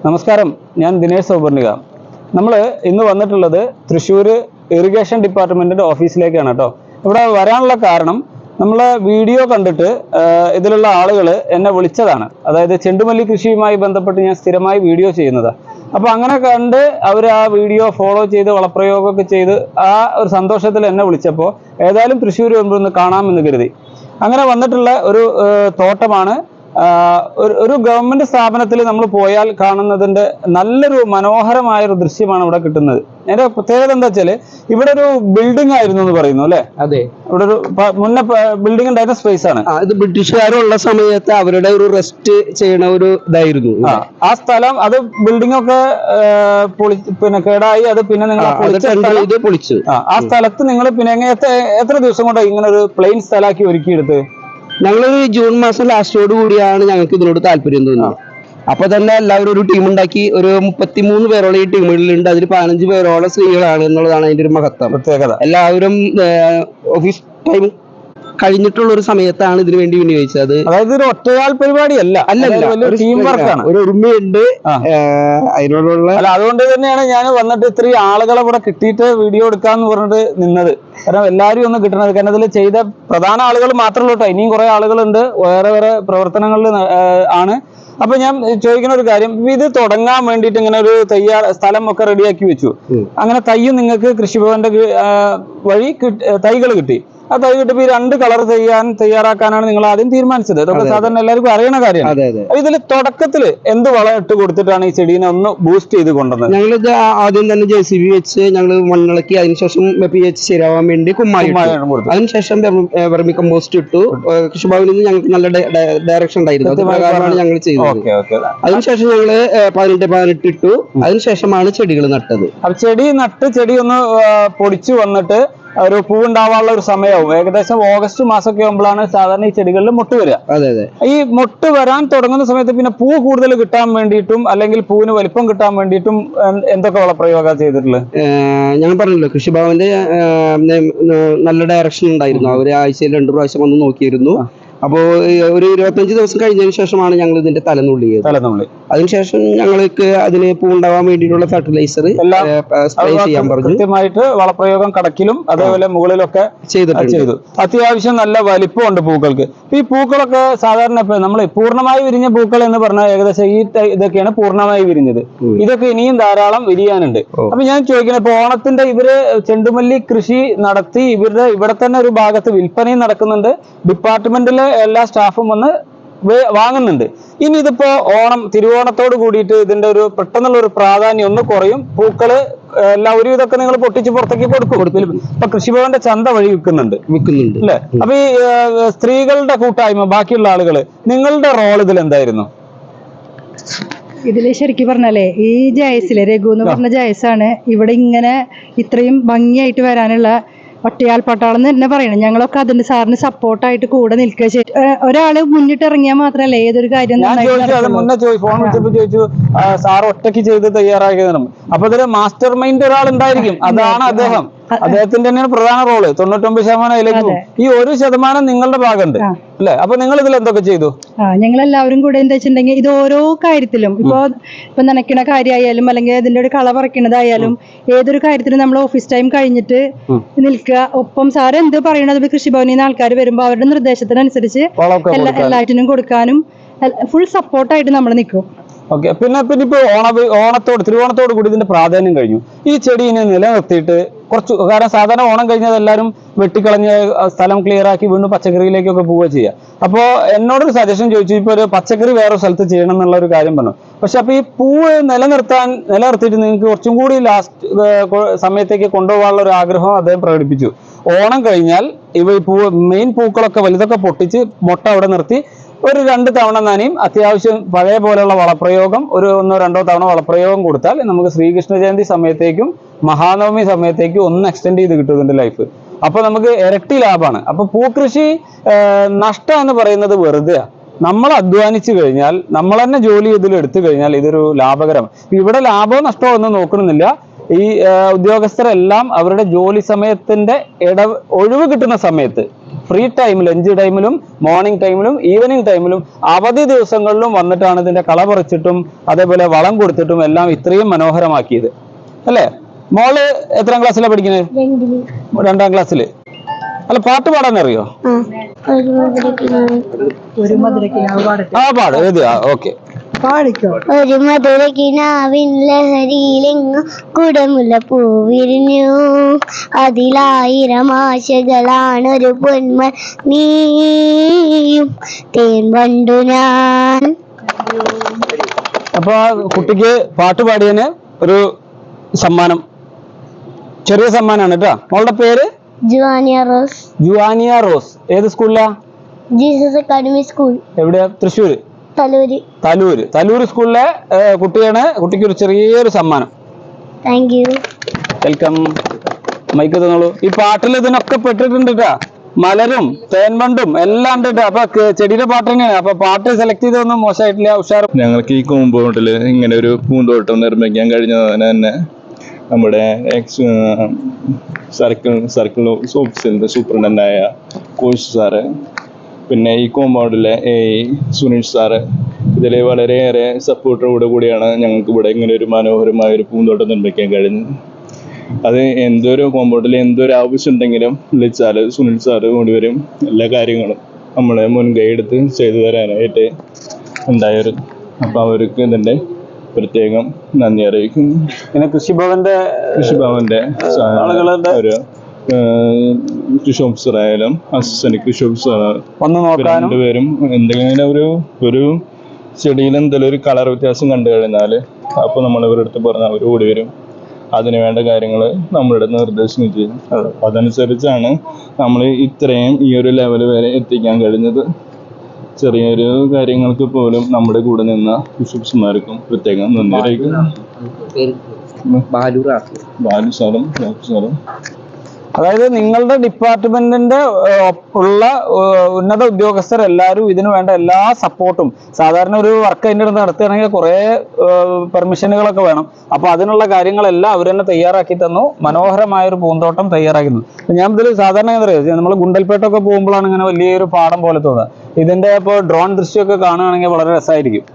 നമസ്കാരം, ഞാൻ ദിനേശ് സൗപർണിക. നമ്മൾ ഇന്ന് വന്നിട്ടുള്ളത് തൃശ്ശൂർ ഇറിഗേഷൻ ഡിപ്പാർട്ട്മെന്റിന്റെ ഓഫീസിലേക്കാണ് കേട്ടോ. ഇവിടെ വരാനുള്ള കാരണം നമ്മളെ വീഡിയോ കണ്ടിട്ട് ഇതിലുള്ള ആളുകൾ എന്നെ വിളിച്ചതാണ്. അതായത് ചെണ്ടുമല്ലി കൃഷിയുമായി ബന്ധപ്പെട്ട് ഞാൻ സ്ഥിരമായി വീഡിയോ ചെയ്യുന്നതാണ്. അപ്പോൾ അങ്ങനെ കണ്ട് അവർ ആ വീഡിയോ ഫോളോ ചെയ്ത് വളപ്രയോഗമൊക്കെ ചെയ്ത് ആ ഒരു സന്തോഷത്തിൽ എന്നെ വിളിച്ചപ്പോൾ ഏതായാലും തൃശ്ശൂർ വരുമ്പോൾ ഒന്ന് കാണാമെന്ന് കരുതി അങ്ങനെ വന്നിട്ടുള്ള ഒരു തോട്ടമാണ്. ഒരു ഗവൺമെന്റ് സ്ഥാപനത്തിൽ നമ്മൾ പോയാൽ കാണുന്നതിന്റെ നല്ലൊരു മനോഹരമായ ഒരു ദൃശ്യമാണ് ഇവിടെ കിട്ടുന്നത്. അതിന്റെ പ്രത്യേകത എന്താ വെച്ചാല് ഇവിടെ ഒരു ബിൽഡിംഗ് ആയിരുന്നു എന്ന് പറയുന്നു അല്ലെ? അതെ, ഇവിടെ ഒരു മുന്നേ ബിൽഡിംഗ് ഉണ്ടായിരുന്ന സ്പേസ് ആണ്. ഇത് ബ്രിട്ടീഷുകാരുള്ള സമയത്ത് അവരുടെ ഒരു റെസ്റ്റ് ചെയ്യണ ഒരു ഇതായിരുന്നു. ആ സ്ഥലം അത് ബിൽഡിംഗ് ഒക്കെ പിന്നെ കേടായി അത് പിന്നെ നിങ്ങൾ പൊളിച്ചു. ആ സ്ഥലത്ത് നിങ്ങൾ പിന്നെ എത്ര ദിവസം കൊണ്ടാണ് ഇങ്ങനെ ഒരു പ്ലെയിൻ സ്ഥലമാക്കി ഒരുക്കിയെടുത്ത്? ഞങ്ങൾ ജൂൺ മാസം ലാസ്റ്റോട് കൂടിയാണ് ഞങ്ങൾക്ക് ഇതിനോട് താല്പര്യം തോന്നുന്നത്. അപ്പൊ തന്നെ എല്ലാവരും ഒരു ടീം ഉണ്ടാക്കി. ഒരു 33 പേരോളം ഈ ടീമുകളിലുണ്ട്. അതിൽ 15 പേരോളം സ്ത്രീകളാണ് എന്നുള്ളതാണ് അതിന്റെ ഒരു മഹത്വം, പ്രത്യേകത. എല്ലാവരും ഓഫീസ് ടൈം കഴിഞ്ഞിട്ടുള്ള ഒരു സമയത്താണ് ഇതിനു വേണ്ടി വിനിയോഗിച്ചത്. അതായത് ഒരു ഒറ്റയാൾ പരിപാടിയല്ല, ടീം വർക്കാണ്, ഒരു ഒരുമയുണ്ട് അതിനോടുള്ള. അതുകൊണ്ട് തന്നെയാണ് ഞാൻ വന്നിട്ട് ഇത്രയും ആളുകളെ ഇവിടെ കിട്ടിയിട്ട് വീഡിയോ എടുക്കാന്ന് പറഞ്ഞിട്ട് നിന്നത്. കാരണം എല്ലാവരും ഒന്ന് കിട്ടണത്. കാരണം ഇതിൽ ചെയ്ത പ്രധാന ആളുകൾ മാത്രമല്ല കേട്ടോ, ഇനിയും കുറെ ആളുകളുണ്ട് വേറെ വേറെ പ്രവർത്തനങ്ങളിൽ ആണ്. അപ്പൊ ഞാൻ ചോദിക്കുന്ന ഒരു കാര്യം, ഇത് തുടങ്ങാൻ വേണ്ടിയിട്ട് ഇങ്ങനെ ഒരു സ്ഥലം ഒക്കെ റെഡിയാക്കി വെച്ചു. അങ്ങനെ തയ്യും നിങ്ങൾക്ക് കൃഷിഭവന്റെ വഴി തൈകൾ കിട്ടി. ആ തൈ കിട്ടിയപ്പോ ഈ 2 കളർ തയ്യാറാക്കാനാണ് നിങ്ങൾ ആദ്യം തീരുമാനിച്ചത്. അതൊക്കെ സാധാരണ എല്ലാവർക്കും അറിയണ കാര്യമാണ്. ഇതിൽ തുടക്കത്തില് എന്ത് വളം ഇട്ട് കൊടുത്തിട്ടാണ് ഈ ചെടീനെ ഒന്ന് ബൂസ്റ്റ് ചെയ്ത് കൊണ്ടുവന്നത്? ഞങ്ങളിത് ആദ്യം തന്നെ JCB വെച്ച് ഞങ്ങൾ മണ്ണിളക്കി. അതിനുശേഷം pH ശരിയാവാൻ വേണ്ടി കുമ്മായി കൊടുത്തു. അതിനുശേഷം വെർമി കമ്പോസ്റ്റ് ഇട്ടു. കൃഷിഭവനിൽ നിന്ന് ഞങ്ങൾക്ക് നല്ല ഡയറക്ഷൻ ഉണ്ടായിരുന്നു. അത് പ്രകാരമാണ് ഞങ്ങൾ ചെയ്തത്. അതിനുശേഷം ഞങ്ങള് 18 ഇട്ടു. അതിനുശേഷമാണ് ചെടികൾ നട്ടത്. അപ്പൊ ചെടി ഒന്ന് പൊടിച്ചു വന്നിട്ട് ഒരു പൂവുണ്ടാവാനുള്ള ഒരു സമയവും ഏകദേശം ഓഗസ്റ്റ് മാസമൊക്കെ ആകുമ്പോഴാണ് സാധാരണ ഈ ചെടികളിൽ മുട്ട് വരിക. ഈ മുട്ട് വരാൻ തുടങ്ങുന്ന സമയത്ത് പിന്നെ പൂ കൂടുതൽ കിട്ടാൻ വേണ്ടിയിട്ടും അല്ലെങ്കിൽ പൂവിന് വലിപ്പം കിട്ടാൻ വേണ്ടിയിട്ടും എന്തൊക്കെ വളപ്രയോഗം ചെയ്തിട്ടുള്ളത്? ഞാൻ പറഞ്ഞല്ലോ, കൃഷിഭവന്റെ നല്ല ഡയറക്ഷൻ ഉണ്ടായിരുന്നു. അവര് ആഴ്ചയിൽ 2 പ്രാവശ്യം വന്ന് നോക്കിയിരുന്നു. അപ്പോ ഒരു 25 ദിവസം കഴിഞ്ഞതിന് ശേഷമാണ് ഞങ്ങൾ ഇതിന്റെ തലനുള്ളി. അതിനുശേഷം ഞങ്ങൾക്ക് അതിന് പൂണ്ടാവാൻ വേണ്ടിയിട്ടുള്ള ഫെർട്ടിലൈസർ സ്പ്രേ ചെയ്യാൻ പറഞ്ഞു. കൃത്യമായിട്ട് വളപ്രയോഗം കടക്കിലും അതേപോലെ മുകളിലൊക്കെ ചെയ്തു. അത്യാവശ്യം നല്ല വലിപ്പമുണ്ട് പൂക്കൾക്ക്. ഈ പൂക്കളൊക്കെ സാധാരണ നമ്മൾ പൂർണ്ണമായി വിരിഞ്ഞ പൂക്കൾ എന്ന് പറഞ്ഞാൽ ഏകദേശം ഇതൊക്കെയാണ് പൂർണ്ണമായി വിരിഞ്ഞത്. ഇതൊക്കെ ഇനിയും ധാരാളം വിരിയാനുണ്ട്. അപ്പൊ ഞാൻ ചോദിക്കുന്നത്, ഇപ്പൊ ഓണത്തിന്റെ ഇവര് ചെണ്ടുമല്ലി കൃഷി നടത്തി ഇവിടെ തന്നെ ഒരു ഭാഗത്ത് വിൽപ്പനയും നടക്കുന്നുണ്ട്. ഡിപ്പാർട്ട്മെന്റിലെ എല്ലാ സ്റ്റാഫും വന്ന് വാങ്ങുന്നുണ്ട്. ഇനി ഇതിപ്പോ തിരുവോണത്തോട് കൂടിയിട്ട് ഇതിന്റെ ഒരു പെട്ടെന്നുള്ള ഒരു പ്രാധാന്യം ഒന്ന് കുറയും. പൂക്കള് ഒരു ഇതൊക്കെ നിങ്ങൾ പൊട്ടിച്ച് പുറത്തേക്ക് കൊടുക്കും. ഇപ്പൊ കൃഷിഭവന്റെ ചന്ത വഴി വിൽക്കുന്നുണ്ട് അല്ലെ? അപ്പൊ ഈ സ്ത്രീകളുടെ കൂട്ടായ്മ, ബാക്കിയുള്ള ആളുകള്, നിങ്ങളുടെ റോൾ ഇതിൽ എന്തായിരുന്നു? ഇതില് ശരിക്കും പറഞ്ഞാലേ ഈ ജയസിലെ രഘു എന്ന് പറഞ്ഞ ജയസാണ് ഇവിടെ ഇങ്ങനെ ഇത്രയും ഭംഗിയായിട്ട് വരാനുള്ള ഒറ്റയാൾ പട്ടാളം എന്ന് തന്നെ പറയണം. ഞങ്ങളൊക്കെ അതിന്റെ സാറിന് സപ്പോർട്ടായിട്ട് കൂടെ നിൽക്കുക. ഒരാള് മുന്നിട്ട് ഇറങ്ങിയാൽ മാത്രമല്ല ഏതൊരു കാര്യം. ഫോൺ വിളിച്ചപ്പോ ചോദിച്ചു സാർ ഒറ്റയ്ക്ക് ചെയ്ത് തയ്യാറാക്കിയതാണ്. അപ്പൊ ഇതില് മാസ്റ്റർ മൈൻഡ് ഒരാൾ ഉണ്ടായിരിക്കും. അതാണ് അദ്ദേഹത്തിന്റെ തന്നെയാണ് പ്രധാന റോള്. 99% അതിലേക്ക് പോകും. ഈ 1% നിങ്ങളുടെ ഭാഗമുണ്ട് അല്ലെ? അപ്പൊ നിങ്ങൾ ഇതിൽ എന്തൊക്കെ ചെയ്തു? ഞങ്ങൾ എല്ലാവരും കൂടെ എന്താ വെച്ചിട്ടുണ്ടെങ്കിൽ ഇത് ഓരോ കാര്യത്തിലും ഇപ്പൊ നനയ്ക്കണ കാര്യമായാലും അല്ലെങ്കിൽ അതിന്റെ ഒരു കള പറിക്കണതായാലും ഏതൊരു കാര്യത്തിലും നമ്മൾ ഓഫീസ് ടൈം കഴിഞ്ഞിട്ട് നിൽക്കുക. ഒപ്പം സാർ എന്ത് പറയണത് കൃഷിഭവനിൽ നിന്ന് ആൾക്കാർ വരുമ്പോ അവരുടെ നിർദ്ദേശത്തിനനുസരിച്ച് എല്ലാറ്റിനും കൊടുക്കാനും ഫുൾ സപ്പോർട്ടായിട്ട് നമ്മൾ നിൽക്കും. ഓക്കെ. പിന്നെ ഇപ്പൊ തിരുവോണത്തോട് കൂടി ഇതിന്റെ പ്രാധാന്യം കഴിഞ്ഞു. ഈ ചെടീനെ നിലനിർത്തിയിട്ട് കാരണം സാധാരണ ഓണം കഴിഞ്ഞാൽ എല്ലാവരും വെട്ടിക്കളഞ്ഞ് സ്ഥലം ക്ലിയർ ആക്കി വീണ്ടും പച്ചക്കറിയിലേക്കൊക്കെ പോവുക ചെയ്യുക. അപ്പോൾ എന്നോടൊരു സജഷൻ ചോദിച്ചു, ഇപ്പൊ ഒരു പച്ചക്കറി വേറെ സ്ഥലത്ത് ചെയ്യണം എന്നുള്ള ഒരു കാര്യം പറഞ്ഞു. പക്ഷെ അപ്പൊ ഈ പൂവ് നിലനിർത്തിയിട്ട് നിങ്ങൾക്ക് കുറച്ചും കൂടി ലാസ്റ്റ് സമയത്തേക്ക് കൊണ്ടുപോകാനുള്ള ഒരു ആഗ്രഹം അദ്ദേഹം പ്രകടിപ്പിച്ചു. ഓണം കഴിഞ്ഞാൽ മെയിൻ പൂക്കളൊക്കെ വലുതൊക്കെ പൊട്ടിച്ച് മുട്ട അവിടെ നിർത്തി ഒരു 2 തവണ നനയും അത്യാവശ്യം പഴയ പോലെയുള്ള വളപ്രയോഗം 1-2 തവണ വളപ്രയോഗം കൊടുത്താൽ നമുക്ക് ശ്രീകൃഷ്ണ ജയന്തി സമയത്തേക്കും മഹാനവമി സമയത്തേക്കും ഒന്ന് എക്സ്റ്റെൻഡ് ചെയ്ത് കിട്ടും ഇതിന്റെ ലൈഫ്. അപ്പൊ നമുക്ക് ഇരട്ടി ലാഭമാണ്. അപ്പൊ പൂക്കൃഷി നഷ്ടം എന്ന് പറയുന്നത് വെറുതെ. നമ്മൾ അധ്വാനിച്ചു കഴിഞ്ഞാൽ, നമ്മൾ തന്നെ ജോലി ഇതിൽ എടുത്തു കഴിഞ്ഞാൽ ഇതൊരു ലാഭകരമാണ്. ഇവിടെ ലാഭമോ നഷ്ടമോ ഒന്നും നോക്കണമെന്നില്ല. ഈ ഉദ്യോഗസ്ഥരെല്ലാം അവരുടെ ജോലി സമയത്തിന്റെ ഒഴിവ് കിട്ടുന്ന സമയത്ത്, ഫ്രീ ടൈം, ലഞ്ച് ടൈമിലും മോർണിംഗ് ടൈമിലും ഈവനിങ് ടൈമിലും അവധി ദിവസങ്ങളിലും വന്നിട്ടാണ് ഇതിന്റെ കള പറിച്ചിട്ടും അതേപോലെ വളം കൊടുത്തിട്ടും എല്ലാം ഇത്രയും മനോഹരമാക്കിയത് അല്ലേ? മോള് എത്രാം ക്ലാസ്സിലാണ് പഠിക്കുന്നത്? 2ാം ക്ലാസ്സിൽ. അല്ല, പാട്ട് പാടാൻ അറിയോ? പാട് എഴുതുക. ഓക്കെ, ഒരു മധുരകിനാവിൻ ലഹരിയിലെങ്ങും കുടമുല്ല പൂവിരിഞ്ഞു, അതിലായിരം ആശകളാണൊരു പൊന്മ നീയും തേൻ വണ്ടു ഞാൻ. അപ്പൊ കുട്ടിക്ക് പാട്ട് പാടിയതിന് ഒരു സമ്മാനം, ചെറിയ സമ്മാനാണ് കേട്ടോ. മോളുടെ പേര്? ജുവാനിയ റോസ്. ജുവാനിയ റോസ്. ഏത് സ്കൂളിലാ? Jesus Academy school. എവിടെയാ? തൃശ്ശൂര്. തലൂര് സ്കൂളിലെ കുട്ടിയാണ്. കുട്ടിക്ക് ഒരു ചെറിയൊരു സമ്മാനം. Thank you. വെൽക്കം. മൈക്ക് തന്നോളൂ. ഈ പാട്ടിൽ ഇതിനൊക്കെ പെട്ടിട്ടുണ്ട് കേട്ടാ, മലരും തേൻവണ്ടും എല്ലാം ഉണ്ട് കേട്ടോ. അപ്പൊ ചെടിയുടെ പാട്ട് തന്നെയാണ്. അപ്പൊ പാട്ട് സെലക്ട് ചെയ്തൊന്നും മോശമായിട്ടില്ല, ഉഷാർ. ഞങ്ങൾക്ക് ഈ കോമ്പൗണ്ടിൽ ഇങ്ങനെ ഒരു പൂന്തോട്ടം നിർമ്മിക്കാൻ കഴിഞ്ഞതിന് തന്നെ നമ്മുടെ സർക്കിൾ ഓഫീസിന്റെ സൂപ്രണ്ടൻ്റായ കോച്ച് സാറ്, പിന്നെ ഈ കോമ്പൗണ്ടിലെ സുനിൽ സാറ്, ഇതിൽ വളരെയേറെ സപ്പോർട്ടോടു കൂടിയാണ് ഞങ്ങൾക്ക് ഇവിടെ ഇങ്ങനെ ഒരു മനോഹരമായ ഒരു പൂന്തോട്ടം നിർമ്മിക്കാൻ കഴിഞ്ഞത്. അത് എന്തൊരു കോമ്പൗണ്ടിൽ എന്തൊരു ആവശ്യം ഉണ്ടെങ്കിലും വിളിച്ചാൽ സുനിൽ സാറ് കൊണ്ടുവരും. എല്ലാ കാര്യങ്ങളും നമ്മളെ മുൻകൈ എടുത്ത് ചെയ്തു തരാനായിട്ട് ഉണ്ടായൊരു, അപ്പോൾ അവർക്ക് ഇതിൻ്റെ പ്രത്യേകം നന്ദി അറിയിക്കുന്നു. പിന്നെ കൃഷിഭവന്റെ ആളുകളുടെ ഒരു കൃഷി ഓഫീസറായാലും അസിസ്റ്റന്റ് കൃഷി ഓഫീസർ രണ്ടുപേരും എന്തെങ്കിലും ഒരു ചെടിയിൽ എന്തെങ്കിലും ഒരു കളർ വ്യത്യാസം കണ്ടു കഴിഞ്ഞാൽ അപ്പോൾ നമ്മൾ ഇവരുടെ അടുത്ത് പറഞ്ഞാൽ അവർ ഓടി വരും. അതിന് വേണ്ട കാര്യങ്ങൾ നമ്മളുടെ നിർദ്ദേശം ചെയ്യും. അതനുസരിച്ചാണ് നമ്മൾ ഇത്രയും ഈ ഒരു ലെവൽ വരെ എത്തിക്കാൻ കഴിഞ്ഞത്. ചെറിയൊരു കാര്യങ്ങൾക്ക് പോലും നമ്മുടെ കൂടെ നിന്ന ബിഷപ്പ്സ്മാർക്കും പ്രത്യേകം നന്ദി അറിയിക്കുന്നു. ബാലു സാറും. അതായത് നിങ്ങളുടെ ഡിപ്പാർട്ട്മെന്റിന്റെ ഉള്ള ഉന്നത ഉദ്യോഗസ്ഥർ എല്ലാവരും ഇതിനു വേണ്ട എല്ലാ സപ്പോർട്ടും, സാധാരണ ഒരു വർക്ക് അതിൻ്റെ അടുത്ത് നടത്തുകയാണെങ്കിൽ കുറെ പെർമിഷനുകളൊക്കെ വേണം. അപ്പൊ അതിനുള്ള കാര്യങ്ങളെല്ലാം അവർ തന്നെ തയ്യാറാക്കി തന്നു. മനോഹരമായ ഒരു പൂന്തോട്ടം തയ്യാറാക്കി തന്നു. ഞാൻ ഇതിൽ സാധാരണ എന്താ പറയുക, നമ്മൾ ഗുണ്ടൽപേട്ടൊക്കെ പോകുമ്പോഴാണ് ഇങ്ങനെ വലിയൊരു പാടം പോലെ തോന്നുക. ഇതിന്റെ ഇപ്പോൾ ഡ്രോൺ ദൃശ്യമൊക്കെ കാണുകയാണെങ്കിൽ വളരെ രസമായിരിക്കും.